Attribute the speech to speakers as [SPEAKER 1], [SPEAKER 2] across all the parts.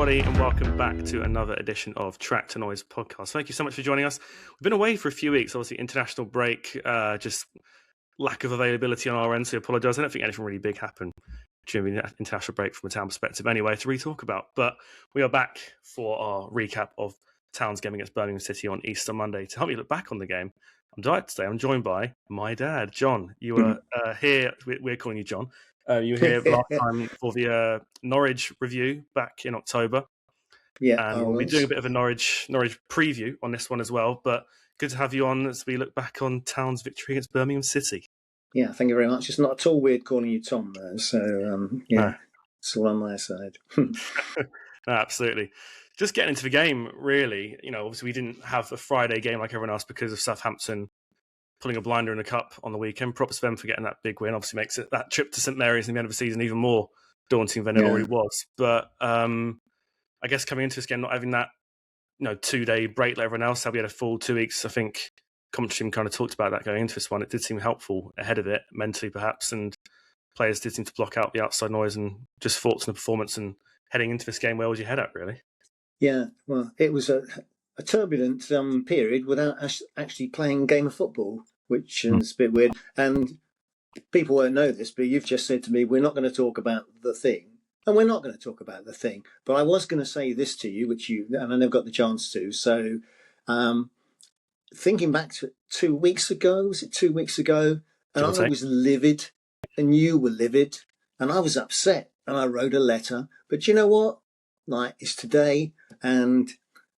[SPEAKER 1] everybody, and welcome back to another edition of Track to Noise podcast. Thank you so much for joining us. We've been away for a few weeks, obviously international break, just lack of availability on our end, so I apologise. I don't think anything really big happened during the international break from a Town perspective anyway to re-talk about. But we are back for our recap of Town's game against Birmingham City on Easter Monday. To help me look back on the game, I'm delighted today. I'm joined by my dad, John. You were here, we're calling you John. You were here last time for the Norwich review back in October.
[SPEAKER 2] Yeah,
[SPEAKER 1] and we'll be doing a bit of a Norwich preview on this one as well. But good to have you on as we look back on Town's victory against Birmingham City.
[SPEAKER 2] Yeah, thank you very much. It's not at all weird calling you Tom, though. So, it's all on my side.
[SPEAKER 1] No, absolutely. Just getting into the game, really. Obviously we didn't have a Friday game like everyone else because of Southampton pulling a blinder in the cup on the weekend. Props to them for getting that big win. Obviously makes that trip to St Mary's in the end of the season even more daunting than it already was. But I guess coming into this game, not having that 2-day break like everyone else had, we had a full 2 weeks. I think commentary kind of talked about that going into this one. It did seem helpful ahead of it, mentally perhaps, and players did seem to block out the outside noise and just thoughts on the performance. And heading into this game, where was your head at, really?
[SPEAKER 2] Yeah, well, it was a turbulent period without actually playing a game of football, which is a bit weird. And people won't know this, but you've just said to me, we're not going to talk about the thing. And we're not going to talk about the thing. But I was going to say this to you, and I never got the chance to. So thinking back to 2 weeks ago, was it 2 weeks ago? And I was livid, and you were livid, and I was upset, and I wrote a letter. But you know what? Like, it's today, and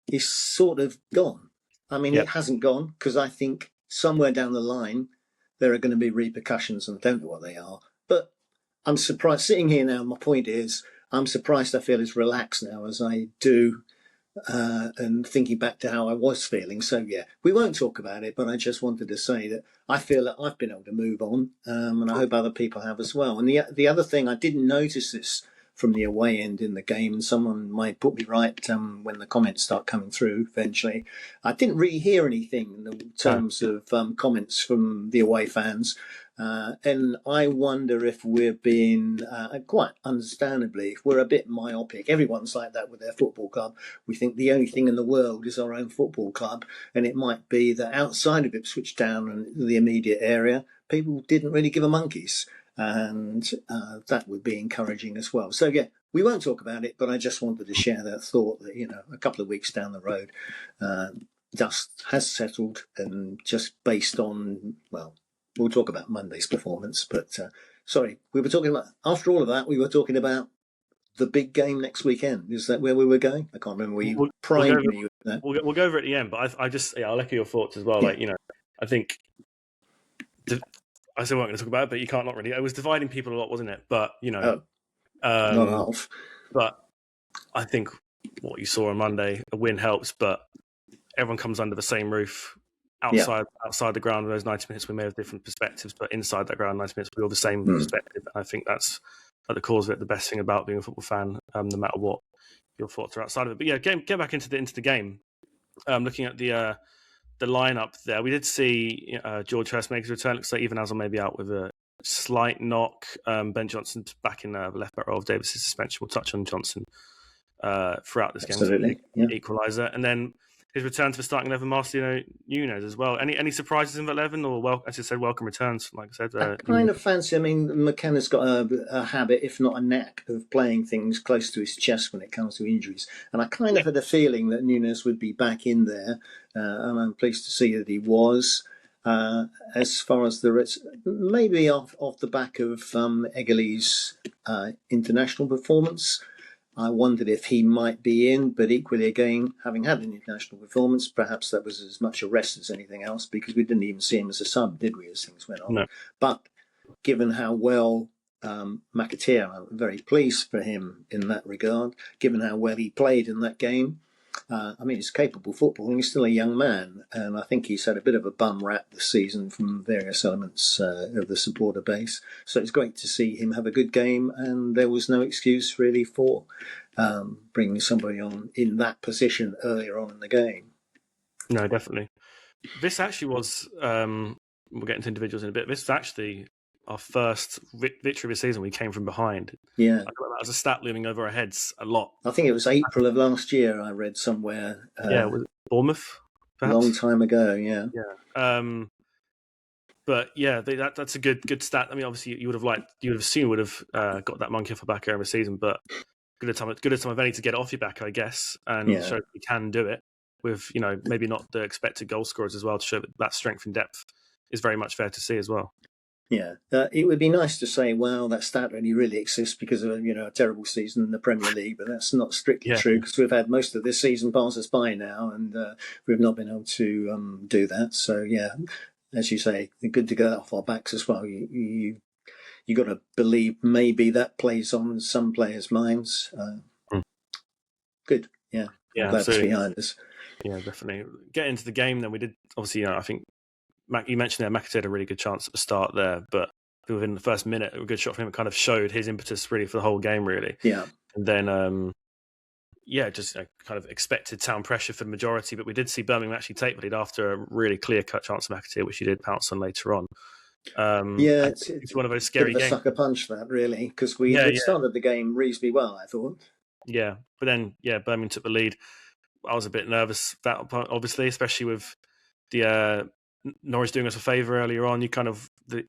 [SPEAKER 2] it's sort of gone. I mean, It hasn't gone, because I think somewhere down the line, there are going to be repercussions, and I don't know what they are. But I'm surprised, sitting here now, my point is, I'm surprised I feel as relaxed now as I do, and thinking back to how I was feeling. So, yeah, we won't talk about it, but I just wanted to say that I feel that I've been able to move on, and I hope other people have as well. And the other thing, I didn't notice this from the away end in the game, and someone might put me right when the comments start coming through eventually. I didn't really hear anything in terms of comments from the away fans. And I wonder if we're being, quite understandably, if we're a bit myopic. Everyone's like that with their football club. We think the only thing in the world is our own football club. And it might be that outside of Ipswich Town and the immediate area, people didn't really give a monkeys. And that would be encouraging as well. So, yeah, we won't talk about it, but I just wanted to share that thought that, a couple of weeks down the road, dust has settled, and just based on, well, we'll talk about Monday's performance. But, sorry, we were talking about, after all of that, we were talking about the big game next weekend. Is that where we were going? I can't remember where you primed me with that.
[SPEAKER 1] We'll go over it at the end, but I'll echo your thoughts as well. Yeah. I think... I still weren't going to talk about it, but you can't not really. It was dividing people a lot, wasn't it? But,
[SPEAKER 2] not half.
[SPEAKER 1] But I think what you saw on Monday, a win helps, but everyone comes under the same roof. Outside the ground, those 90 minutes, we may have different perspectives, but inside that ground, 90 minutes, we all have the same perspective. I think that's at the cause of it, the best thing about being a football fan, no matter what your thoughts are outside of it. But yeah, get back into the game. Looking at the lineup there, we did see George Hurst make his return. Looks like even Azal may be out with a slight knock. Ben Johnson's back in the left back role of Davis' suspension. We'll touch on Johnson throughout this game.
[SPEAKER 2] Absolutely,
[SPEAKER 1] equaliser, and then his return to the starting 11, Marcelino Nunes as well. Any surprises in that 11, or as you said, welcome returns? Like I said,
[SPEAKER 2] I kind of fancy. I mean, McKenna's got a habit, if not a knack, of playing things close to his chest when it comes to injuries. And I kind of had a feeling that Nunes would be back in there, and I'm pleased to see that he was. As far as the rest, maybe off the back of Egerle's international performance, I wondered if he might be in, but equally again, having had an international performance, perhaps that was as much a rest as anything else, because we didn't even see him as a sub, did we, as things went on?
[SPEAKER 1] No.
[SPEAKER 2] But given how well McAteer, I'm very pleased for him in that regard, given how well he played in that game. I mean, he's capable football, and he's still a young man, and I think he's had a bit of a bum rap this season from various elements of the supporter base. So it's great to see him have a good game, and there was no excuse really for bringing somebody on in that position earlier on in the game.
[SPEAKER 1] No, definitely. This actually was, we'll get into individuals in a bit, this was actually our first victory of the season, we came from behind.
[SPEAKER 2] Yeah.
[SPEAKER 1] I got that as a stat looming over our heads a lot.
[SPEAKER 2] I think it was April of last year, I read somewhere.
[SPEAKER 1] Was it Bournemouth? Perhaps?
[SPEAKER 2] Long time ago, yeah.
[SPEAKER 1] Yeah. But yeah, that's a good stat. I mean, obviously, you would have assumed would have got that monkey off the back over the season, but good a time of any to get it off your back, I guess, and show that we can do it with, maybe not the expected goal scorers as well, to show that strength and depth is very much fair to see as well.
[SPEAKER 2] Yeah, it would be nice to say, well, that stat only really exists because of a terrible season in the Premier League, but that's not strictly true, because we've had most of this season pass us by now, and we've not been able to do that. So yeah, as you say, good to get off our backs as well. You got to believe maybe that plays on some players' minds. Good, yeah, I'm glad it's behind us.
[SPEAKER 1] Yeah, definitely. Get into the game then. We did obviously, I think you mentioned there, McAtee had a really good chance at the start there, but within the first minute, a good shot from him kind of showed his impetus really for the whole game, really.
[SPEAKER 2] Yeah.
[SPEAKER 1] And then, just kind of expected Town pressure for the majority, but we did see Birmingham actually take the lead after a really clear-cut chance of McAtee, which he did pounce on later on. It's one of those scary games.
[SPEAKER 2] A sucker punch, that, really, because we started the game reasonably well, I thought.
[SPEAKER 1] Yeah, but then, Birmingham took the lead. I was a bit nervous, that obviously, especially with the Norwich doing us a favour earlier on. You kind of the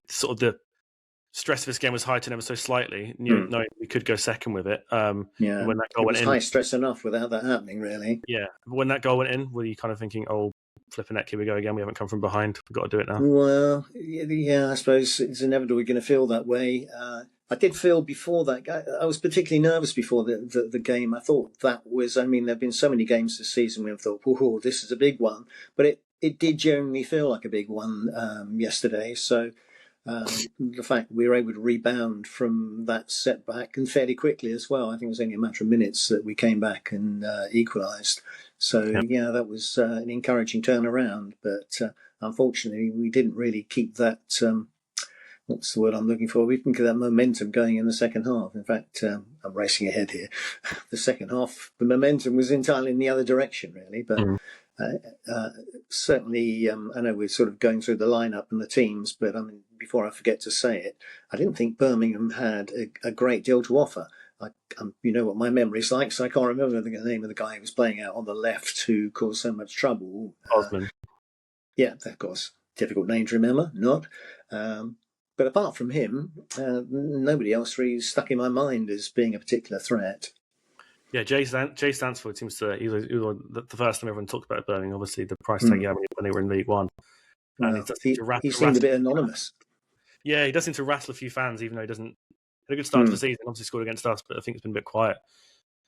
[SPEAKER 1] stress of this game was heightened ever so slightly, knowing we could go second with it.
[SPEAKER 2] When that goal went in, high stress enough without that happening, really.
[SPEAKER 1] Yeah, when that goal went in, were you kind of thinking, "Oh, flipping heck, here we go again. We haven't come from behind. We've got to do it now."
[SPEAKER 2] Well, yeah, I suppose it's inevitably going to feel that way. I did feel before that. I was particularly nervous before the game. I thought that was. I mean, there have been so many games this season where I've thought, "Oh, this is a big one," but it did generally feel like a big one yesterday. So the fact we were able to rebound from that setback, and fairly quickly as well. I think it was only a matter of minutes that we came back and equalised. So that was an encouraging turnaround. But unfortunately, we didn't really keep that. What's the word I'm looking for? We didn't get that momentum going in the second half. In fact, I'm racing ahead here. The second half, the momentum was entirely in the other direction, really. But certainly, I know we're sort of going through the lineup and the teams, but I mean, before I forget to say it, I didn't think Birmingham had a great deal to offer. You know what my memory's like, so I can't remember the name of the guy who was playing out on the left who caused so much trouble.
[SPEAKER 1] Osman.
[SPEAKER 2] Yeah, of course. Difficult name to remember, not. But apart from him, nobody else really stuck in my mind as being a particular threat.
[SPEAKER 1] Yeah, Jay Stansford seems to. He was the first time everyone talked about Birmingham. Obviously, the price tag when they were in League One,
[SPEAKER 2] and he seemed a bit anonymous.
[SPEAKER 1] Yeah, he does seem to rattle a few fans, even though he doesn't. Had a good start to the season. Obviously, scored against us, but I think it's been a bit quiet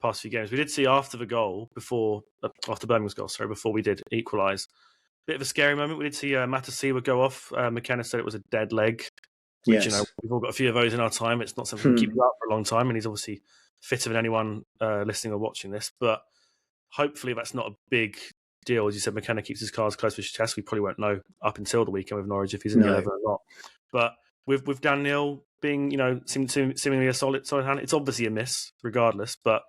[SPEAKER 1] past few games. We did see after Birmingham's goal, before we did equalise, bit of a scary moment. We did see Matasiwa go off. McKenna said it was a dead leg. Which, we've all got a few of those in our time. It's not something we keep you up for a long time, and he's obviously fitter than anyone listening or watching this. But hopefully that's not a big deal. As you said, McKenna keeps his cards close to his chest. We probably won't know up until the weekend with Norwich if he's in the 11 or not. But with Dan Neil being, seemingly a solid hand, it's obviously a miss regardless. But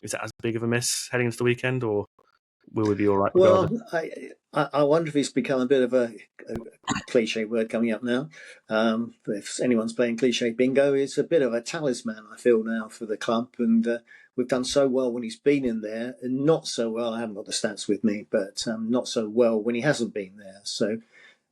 [SPEAKER 1] is it as big of a miss heading into the weekend, or will we be all right?
[SPEAKER 2] Well, I wonder if it's become a bit of a cliche word coming up now. If anyone's playing cliche bingo, it's a bit of a talisman, I feel, now for the club. And we've done so well when he's been in there, and not so well. I haven't got the stats with me, but not so well when he hasn't been there. So,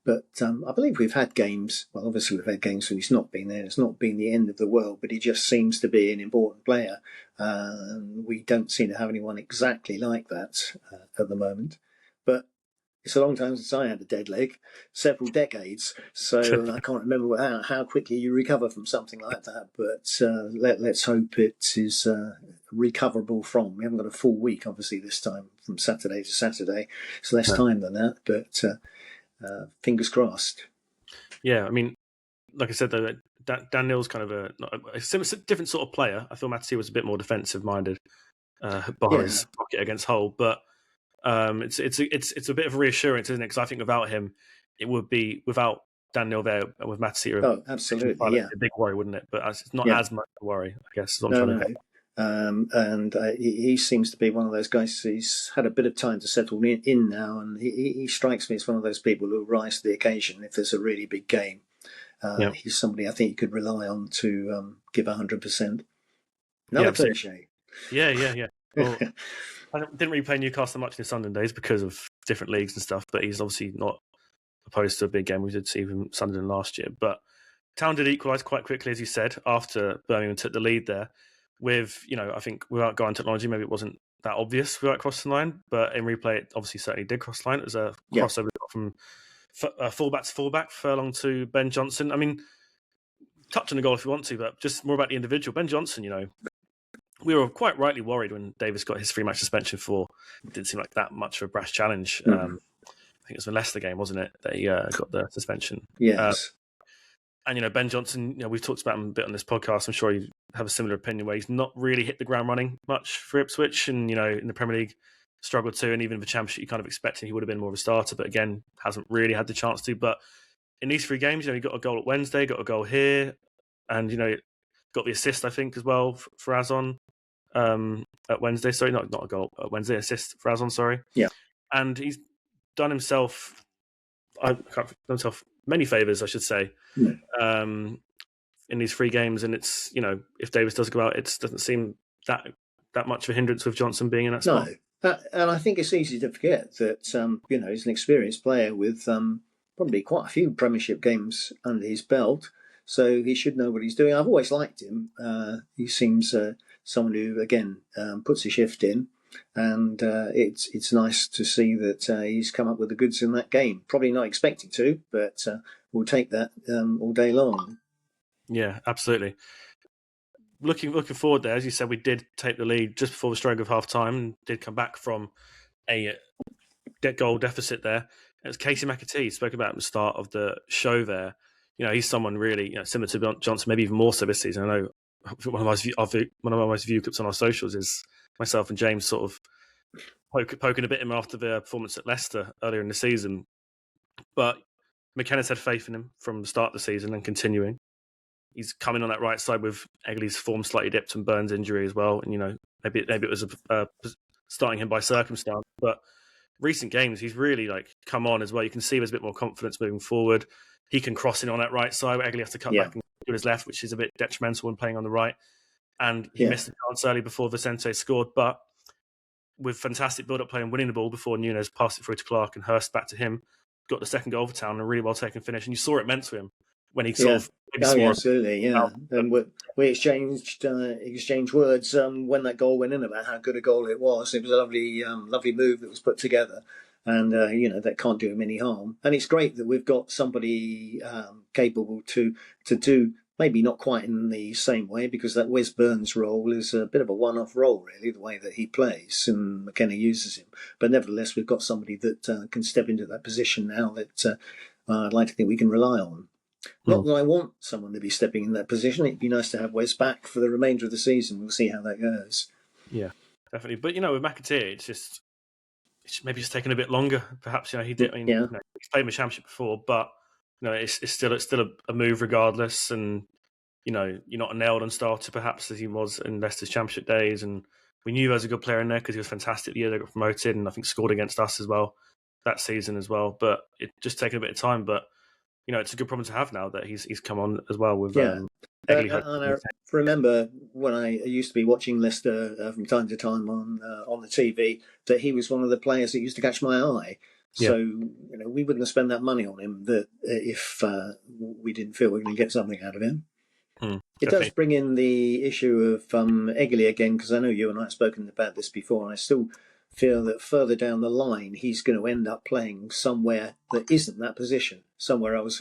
[SPEAKER 2] but I believe we've had games. Well, obviously we've had games when he's not been there. It's not been the end of the world, but he just seems to be an important player. We don't seem to have anyone exactly like that at the moment. But it's a long time since I had a dead leg, several decades. So I can't remember how quickly you recover from something like that. But let's hope it is recoverable from. We haven't got a full week, obviously, this time from Saturday to Saturday. It's less time than that, but fingers crossed.
[SPEAKER 1] Yeah, I mean, like I said, though, Dan Neil's kind of a different sort of player. I feel Matthew was a bit more defensive-minded behind his pocket against Hull, but it's a bit of a reassurance, isn't it? Because I think without him, it would be without Dan Neil there with Matthew.
[SPEAKER 2] Oh, absolutely,
[SPEAKER 1] a big worry, wouldn't it? But it's not as much a worry, I guess. Is what I'm trying to get.
[SPEAKER 2] And he seems to be one of those guys. He's had a bit of time to settle in now, and he strikes me as one of those people who rise to the occasion if there's a really big game. He's somebody I think you could rely on to give 100%.
[SPEAKER 1] Yeah,
[SPEAKER 2] Another
[SPEAKER 1] absolutely.
[SPEAKER 2] cliche.
[SPEAKER 1] Yeah. Well, I didn't really play Newcastle much in his Sunderland days because of different leagues and stuff, but he's obviously not opposed to a big game. We did see him Sunderland last year. But Town did equalise quite quickly, as you said, after Birmingham took the lead there. With, I think without going technology, maybe it wasn't that obvious without crossing the line, but in replay, it obviously certainly did cross the line. It was a crossover from fullback to fullback, Furlong to Ben Johnson. I mean, touch on the goal if you want to, but just more about the individual. Ben Johnson, we were quite rightly worried when Davis got his 3-match suspension for. It didn't seem like that much of a brash challenge. I think it was the Leicester game, wasn't it, that he got the suspension?
[SPEAKER 2] Yes.
[SPEAKER 1] And, Ben Johnson, we've talked about him a bit on this podcast. I'm sure you have a similar opinion where he's not really hit the ground running much for Ipswich. And, in the Premier League, struggled to. And even in the Championship, you kind of expected he would have been more of a starter. But again, hasn't really had the chance to. But in these 3 games, he got a goal at Wednesday, got a goal here. And, got the assist, I think, as well for Azon at Wednesday. Sorry, not a goal at Wednesday, assist for Azon, sorry.
[SPEAKER 2] Yeah.
[SPEAKER 1] And he's done himself many favours, I should say, in these 3 games. And it's, if Davis does go out, it doesn't seem that much of a hindrance with Johnson being in that spot.
[SPEAKER 2] No, and I think it's easy to forget that, he's an experienced player with probably quite a few Premiership games under his belt, so he should know what he's doing. I've always liked him. He seems someone who, again, puts a shift in. And it's nice to see that he's come up with the goods in that game. Probably not expecting to, but we'll take that all day long.
[SPEAKER 1] Yeah, absolutely. Looking forward there, as you said, we did take the lead just before the stroke of half time and did come back from a goal deficit there. It was Casey McAtee, spoke about at the start of the show there. He's someone really similar to Johnson, maybe even more so this season. I know one of my most viewed clips on our socials is myself and James sort of poking a bit in him after the performance at Leicester earlier in the season. But McKenna's had faith in him from the start of the season and continuing. He's coming on that right side with Egley's form slightly dipped and Burns' injury as well. And, maybe it was starting him by circumstance. But recent games, he's really come on as well. You can see there's a bit more confidence moving forward. He can cross in on that right side. Egley has to cut back and do his left, which is a bit detrimental when playing on the right. And he missed the chance early before Vicente scored. But with fantastic build-up play and winning the ball before Nunes passed it through to Clark and Hurst back to him, got the second goal for Town and a really well-taken finish. And you saw it meant to him when he sort of...
[SPEAKER 2] absolutely, yeah. And we exchanged words when that goal went in about how good a goal it was. It was a lovely move that was put together. And, that can't do him any harm. And it's great that we've got somebody capable to do, maybe not quite in the same way, because that Wes Burns role is a bit of a one-off role, really, the way that he plays and McKenna uses him. But nevertheless, we've got somebody that can step into that position now that I'd like to think we can rely on. Not that I want someone to be stepping in that position. It'd be nice to have Wes back for the remainder of the season. We'll see how that goes.
[SPEAKER 1] Yeah, definitely. But, with McAtee, it's maybe it's taken a bit longer. Perhaps, he did. He's played in the Championship before, but it's still a move regardless. And you're not a nailed-on starter perhaps as he was in Leicester's Championship days. And we knew he was a good player in there because he was fantastic the year they got promoted, and I think scored against us as well that season as well. But it just taken a bit of time. But it's a good problem to have now that he's come on as well with. And
[SPEAKER 2] I remember when I used to be watching Leicester from time to time on the TV, that he was one of the players that used to catch my eye. So, we wouldn't have spent that money on him if we didn't feel we were going to get something out of him. It does bring in the issue of Egley again, because I know you and I have spoken about this before, and I still feel that further down the line he's going to end up playing somewhere that isn't that position, somewhere else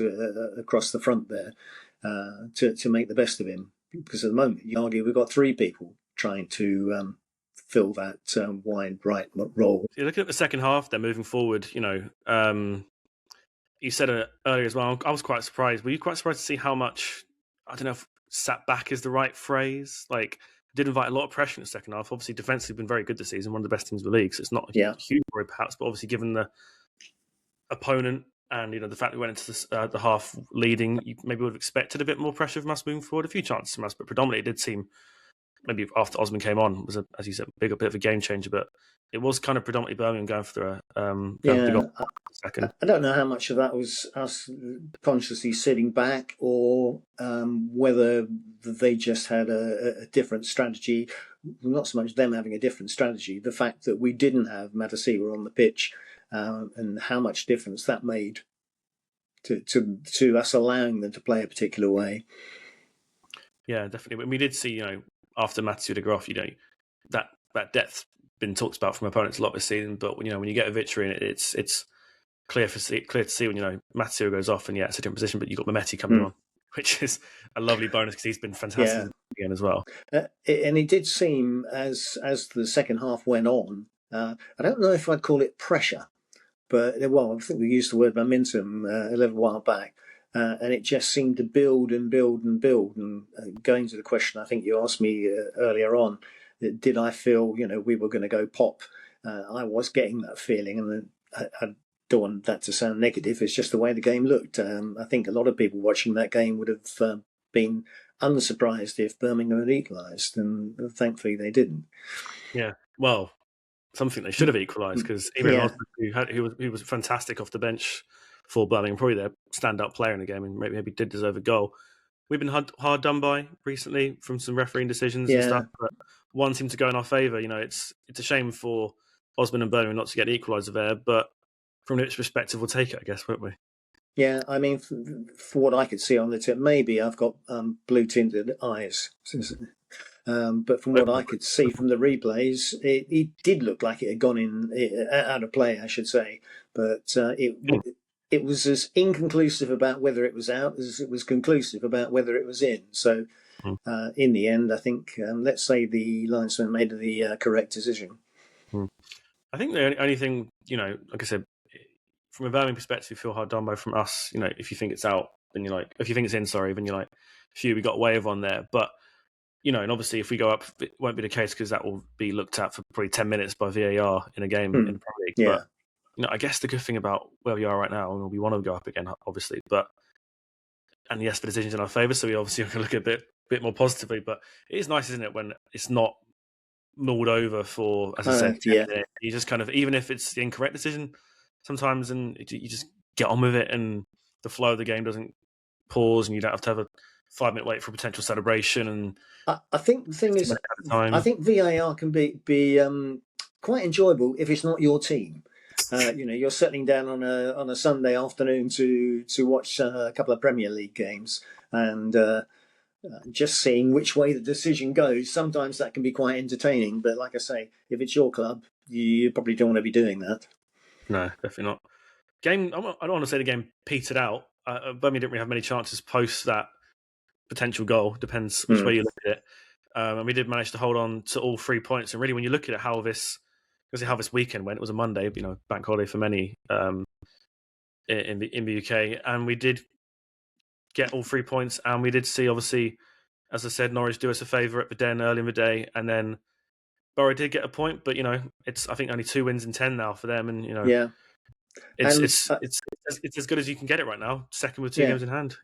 [SPEAKER 2] across the front there, to make the best of him. Because at the moment, you argue we've got 3 people trying to fill that wide right role.
[SPEAKER 1] You're looking at the second half, they're moving forward. You said it earlier as well. I was quite surprised. Were you quite surprised to see how much, I don't know if sat back is the right phrase, did invite a lot of pressure in the second half. Obviously, defensively been very good this season, one of the best teams in the league. So it's not a huge worry perhaps, but obviously given the opponent and the fact we went into the half leading, you maybe would have expected a bit more pressure from us moving forward. A few chances from us, but predominantly it did seem maybe after Osman came on, was, as you said, a bit of a game changer. But it was kind of predominantly Birmingham going for the goal second.
[SPEAKER 2] I don't know how much of that was us consciously sitting back, or whether they just had a different strategy. Not so much them having a different strategy, the fact that we didn't have Matasiwa on the pitch, and how much difference that made to us allowing them to play a particular way.
[SPEAKER 1] Yeah, definitely. We did see, after Matthew de Groff, that depth been talked about from opponents a lot this season. But when you get a victory, it's clear to see when Matthew goes off, and it's a different position. But you've got Mehmeti coming on, which is a lovely bonus because he's been fantastic again as well.
[SPEAKER 2] And it did seem as the second half went on. I don't know if I'd call it pressure, but I think we used the word momentum a little while back. And it just seemed to build and build and build. And going to the question I think you asked me earlier on, did I feel we were going to go pop? I was getting that feeling, and I don't want that to sound negative. It's just the way the game looked. I think a lot of people watching that game would have been unsurprised if Birmingham had equalised, and thankfully they didn't.
[SPEAKER 1] Yeah, well, something they should have equalised, because even Osman, who was fantastic off the bench for Birmingham, probably their standout player in the game, and maybe did deserve a goal. We've been hard done by recently from some refereeing decisions and stuff, but one seemed to go in our favour. It's a shame for Osman and Birmingham not to get the equaliser there, but from its perspective, we'll take it, I guess, won't we?
[SPEAKER 2] Yeah, I mean, for what I could see on the tip, maybe I've got blue-tinted eyes. But from what I could see from the replays, it did look like it had gone in out of play, I should say. But it was as inconclusive about whether it was out as it was conclusive about whether it was in. So in the end, I think, let's say the linesman made the correct decision.
[SPEAKER 1] I think the only thing, like I said, from a Birmingham perspective, you feel hard done by from us. If you think it's out, then you're like, if you think it's in, sorry, then you're like, phew, we got a wave on there. But, and obviously if we go up, it won't be the case because that will be looked at for probably 10 minutes by VAR in a game in the Premier League.
[SPEAKER 2] Yeah.
[SPEAKER 1] But, I guess the good thing about where we are right now, we want to go up again, obviously, and yes, the decision's in our favour, so we obviously are going to look a bit more positively. But it is nice, isn't it, when it's not mulled over for, as I said, you just kind of, even if it's the incorrect decision sometimes, and you just get on with it, and the flow of the game doesn't pause, and you don't have to have a 5-minute wait for a potential celebration. And
[SPEAKER 2] I think the thing is, I think VAR can be quite enjoyable if it's not your team. You're settling down on a Sunday afternoon to watch a couple of Premier League games, and just seeing which way the decision goes. Sometimes that can be quite entertaining, but like I say, if it's your club, you probably don't want to be doing that.
[SPEAKER 1] No, definitely not. I don't want to say the game petered out. Birmingham didn't really have many chances post that potential goal. Depends which way you look at it. And we did manage to hold on to all 3 points. And really, when you look at it, how this weekend went, it was a Monday, bank holiday for many in the UK, and we did get all 3 points. And we did see, obviously, as I said, Norwich do us a favour at the Den early in the day, and then Borough did get a point, but it's, I think, only 2 wins in 10 now for them, and it's as good as you can get it right now. Second with 2 games in hand.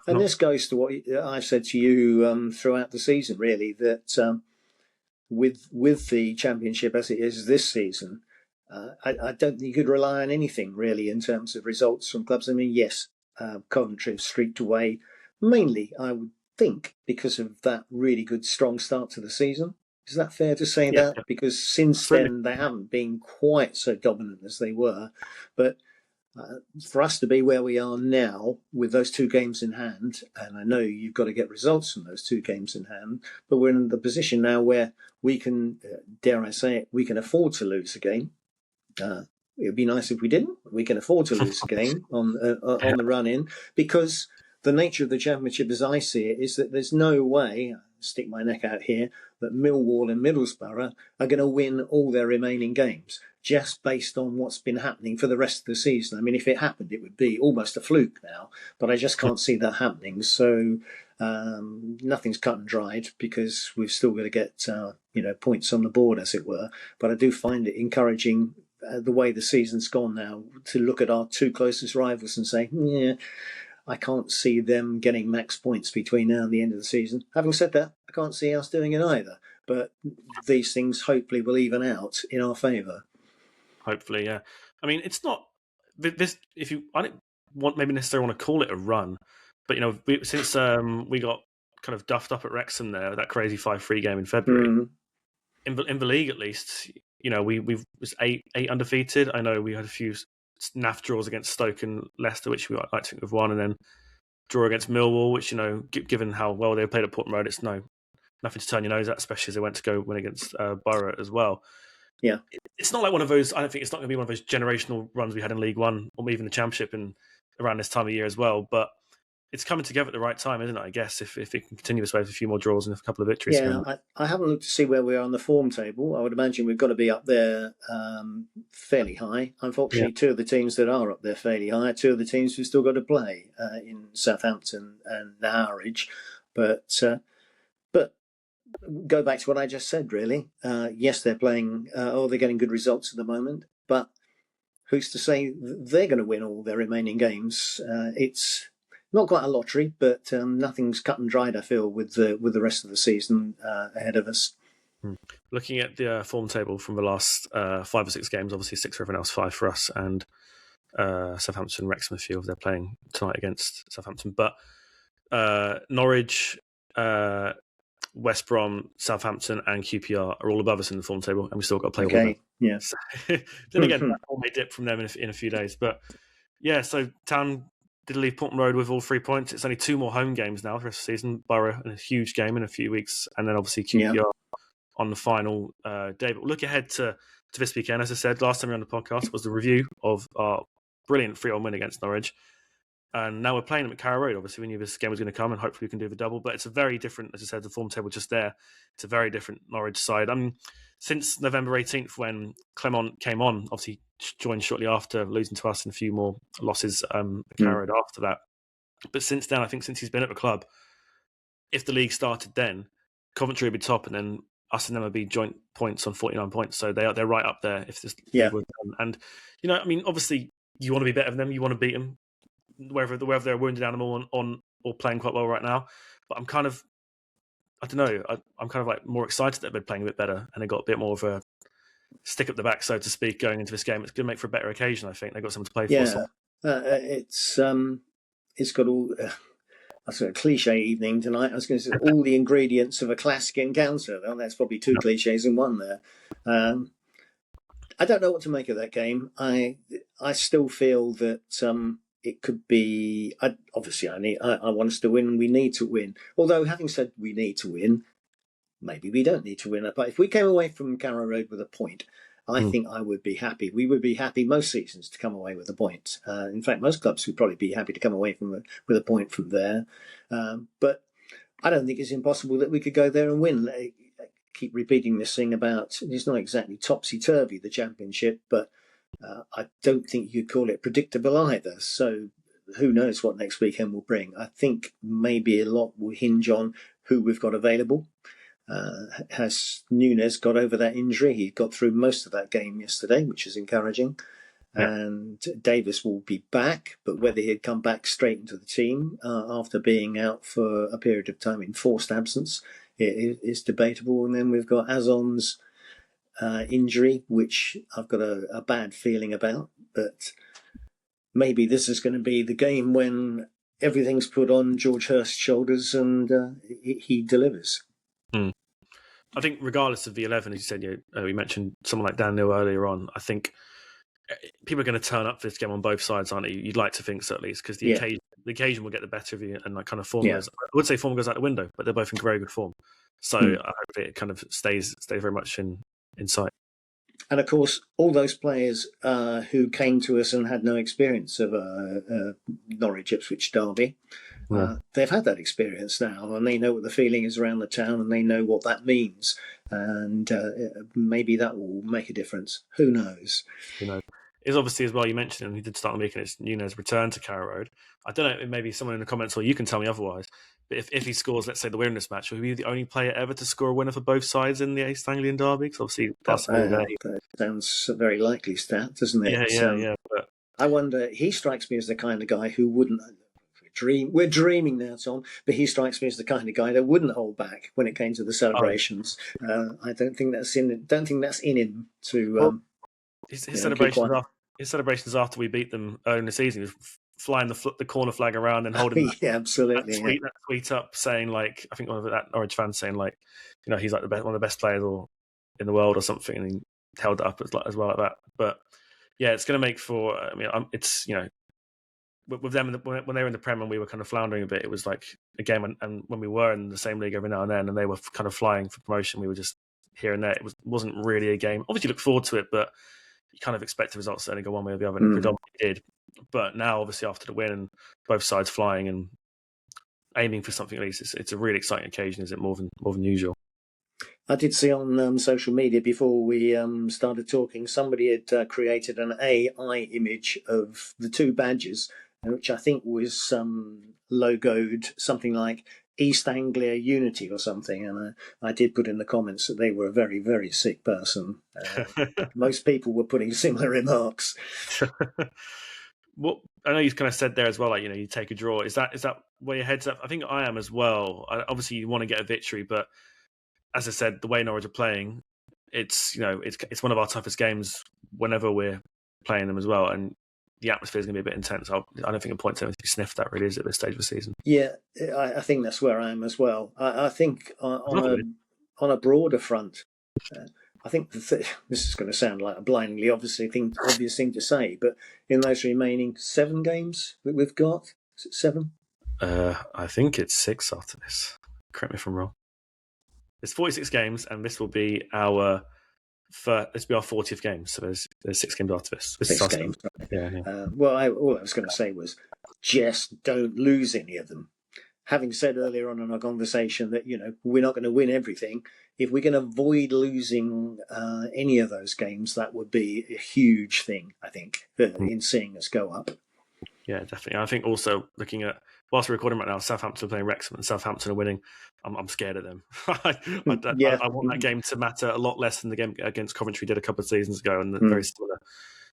[SPEAKER 2] This goes to what I've said to you throughout the season, really, that with the Championship as it is this season, I don't think you could rely on anything really in terms of results from clubs. I mean, yes, Coventry have streaked away, mainly, I would think, because of that really good, strong start to the season. Is that fair to say that? Yeah. Because since then, they haven't been quite so dominant as they were. But for us to be where we are now with those 2 games in hand, and I know you've got to get results from those 2 games in hand, but we're in the position now where we can, dare I say it, we can afford to lose a game. It would be nice if we didn't. We can afford to lose a game on the run-in, because the nature of the Championship, as I see it, is that there's no way, stick my neck out here, that Millwall and Middlesbrough are going to win all their remaining games just based on what's been happening for the rest of the season. I mean, if it happened, it would be almost a fluke now, but I just can't see that happening. So nothing's cut and dried, because we've still got to get points on the board, as it were. But I do find it encouraging the way the season's gone now, to look at our 2 closest rivals and say, I can't see them getting max points between now and the end of the season. Having said that, I can't see us doing it either. But these things hopefully will even out in our favour.
[SPEAKER 1] Hopefully, yeah. I mean, it's not this. If you, I don't maybe necessarily want to call it a run, but since we got kind of duffed up at Wrexham there, that crazy 5-3 game in February. In the league, at least, we've was eight undefeated. I know we had a few naff draws against Stoke and Leicester, which we like to think we've won, and then draw against Millwall, which given how well they played at Portman Road, it's nothing to turn your nose at, especially as they went to go win against Borough as well.
[SPEAKER 2] Yeah,
[SPEAKER 1] it's not like one of those. I don't think it's not going to be one of those generational runs we had in League One or even the Championship and around this time of year as well. But it's coming together at the right time, isn't it? I guess if it can continue this way with a few more draws and a couple of victories.
[SPEAKER 2] Yeah, I haven't looked to see where we are on the form table. I would imagine we've got to be up there fairly high. Unfortunately, two of the teams that are up there fairly high are two of the teams we've still got to play in Southampton and Harwich. But go back to what I just said, really. Yes, they're playing, they're getting good results at the moment, but who's to say they're going to win all their remaining games? It's not quite a lottery, but nothing's cut and dried, I feel, with the rest of the season ahead of us.
[SPEAKER 1] Looking at the form table from the last 5 or 6 games, obviously 6 for everyone else, 5 for us, and Southampton, Wrexham, a few of they're playing tonight against Southampton. But Norwich, West Brom, Southampton, and QPR are all above us in the form table, and we still got to play all of them.
[SPEAKER 2] Yeah.
[SPEAKER 1] So, then again, that all may dip from them in a few days. But yeah, so Town did leave Portman Road with all 3 points. It's only 2 more home games now for the rest of the season. Borough and a huge game in a few weeks, and then obviously QPR on the final day. But we'll look ahead to this weekend. As I said last time we were on the podcast was the review of our brilliant 3-1 win against Norwich. And now we're playing them at Carrow Road. Obviously, we knew this game was going to come, and hopefully we can do the double. But it's a very different, as I said, the form table just there. It's a very different Norwich side. Since November 18th, when Clement came on, obviously joined shortly after, losing to us and a few more losses at Carrow Road after that. But since then, I think since he's been at the club, if the league started then, Coventry would be top, and then us and them would be joint points on 49 points. So they're right up there if this league was done. And obviously you want to be better than them, you want to beat them. Whether they're a wounded animal or playing quite well right now, but I'm kind of like more excited that they're playing a bit better and they got a bit more of a stick up the back, so to speak, going into this game. It's going to make for a better occasion. I think they've got something to play for.
[SPEAKER 2] It's got all. That's a cliche evening tonight. I was going to say all the ingredients of a classic encounter. Well, that's probably 2 cliches in one there. I don't know what to make of that game. I still feel that it could be. Obviously, I want us to win. We need to win. Although, having said we need to win, maybe we don't need to win. But if we came away from Carrow Road with a point, I think I would be happy. We would be happy most seasons to come away with a point. In fact, most clubs would probably be happy to come away with a point from there. But I don't think it's impossible that we could go there and win. I keep repeating this thing about it's not exactly topsy-turvy, the Championship, but I don't think you'd call it predictable either. So who knows what next weekend will bring. I think maybe a lot will hinge on who we've got available. Has Nunes got over that injury? He got through most of that game yesterday, which is encouraging. Yeah. And Davis will be back, but whether he'd come back straight into the team after being out for a period of time in forced absence is debatable. And then we've got Azon's injury, which I've got a bad feeling about, but maybe this is going to be the game when everything's put on George Hurst's shoulders and he delivers.
[SPEAKER 1] I think regardless of the 11, as you said, we mentioned someone like Dan Neil earlier on, I think people are going to turn up for this game on both sides, aren't you? You'd like to think so, at least, because the occasion will get the better of you, and like kind of form goes. I would say form goes out the window, but they're both in very good form. So I hope it kind of stays very much in sight.
[SPEAKER 2] And of course, all those players who came to us and had no experience of a Norwich Ipswich derby, they've had that experience now, and they know what the feeling is around the town, and they know what that means. And maybe that will make a difference. Who knows?
[SPEAKER 1] It's obviously as well, you mentioned, and he did start the week, and it's Nunes' return to Carrow Road. I don't know, maybe someone in the comments, or you can tell me otherwise, but if he scores, let's say, the winner in this match, will he be the only player ever to score a winner for both sides in the East Anglian derby? Because obviously that's
[SPEAKER 2] that sounds a very likely stat, doesn't it?
[SPEAKER 1] Yeah. But
[SPEAKER 2] I wonder, he strikes me as the kind of guy who wouldn't, We're dreaming now, Tom. But he strikes me as the kind of guy that wouldn't hold back when it came to the celebrations. I don't think that's in. Don't think that's in him to.
[SPEAKER 1] Well, his
[SPEAKER 2] celebrations
[SPEAKER 1] after we beat them early in the season, he was flying the corner flag around and holding
[SPEAKER 2] absolutely
[SPEAKER 1] that tweet up saying, like, I think one of that Norwich fans saying, like, he's like one of the best players in the world or something, and he held it up as well like that. But yeah, it's going to make for. I mean, it's with them when they were in the Prem and we were kind of floundering a bit, it was like a game, and when we were in the same league every now and then, and they were kind of flying for promotion, we were just here and there. It wasn't really a game. Obviously, look forward to it, but you kind of expect the results to only go one way or the other, and it predominantly did. But now, obviously, after the win and both sides flying and aiming for something at least, it's a really exciting occasion, is it, more than usual?
[SPEAKER 2] I did see on social media before we started talking, somebody had created an AI image of the two badges, which I think was logoed something like East Anglia Unity or something. And I did put in the comments that they were a very, very sick person. Most people were putting similar remarks.
[SPEAKER 1] What I know you kind of said there as well, like, you take a draw. Is that where your head's at? I think I am as well. Obviously, you want to get a victory, but as I said, the way Norwich are playing, it's one of our toughest games whenever we're playing them as well, and the atmosphere is going to be a bit intense. I don't think a point to be sniffed at really is at this stage of the season.
[SPEAKER 2] Yeah, I think that's where I am as well. I think on a broader front, I think this is going to sound like a blindingly obvious thing to say, but in those remaining 7 games that we've got, is it 7?
[SPEAKER 1] I think it's 6 after this. Correct me if I'm wrong. There's 46 games, and this will be our 40th game. So there's 6 games after this.
[SPEAKER 2] 6 games.
[SPEAKER 1] Yeah.
[SPEAKER 2] All I was going to say was just don't lose any of them. Having said earlier on in our conversation that we're not going to win everything, if we can avoid losing any of those games, that would be a huge thing, I think, in seeing us go up.
[SPEAKER 1] Yeah, definitely. I think also looking at, whilst we're recording right now, Southampton are playing Wrexham and Southampton are winning. I'm scared of them. I want that game to matter a lot less than the game against Coventry did a couple of seasons ago, and very similar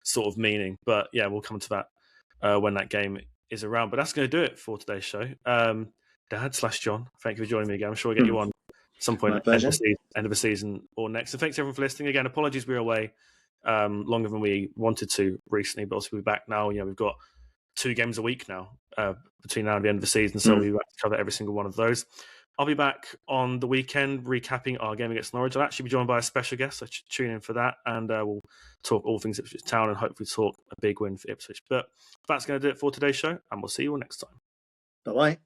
[SPEAKER 1] sort of meaning. But yeah, we'll come to that when that game is around. But that's going to do it for today's show. Dad/John, thank you for joining me again. I'm sure we'll get you on at some point end of the season or next. So thanks everyone for listening. Again, apologies we were away longer than we wanted to recently, but also we're back now. We've got 2 games a week now between now and the end of the season, so we'll be back to cover every single one of those. I'll be back on the weekend recapping our game against Norwich. I'll actually be joined by a special guest, so tune in for that, and we'll talk all things Ipswich Town and hopefully talk a big win for Ipswich. But that's going to do it for today's show, and we'll see you all next time.
[SPEAKER 2] Bye-bye.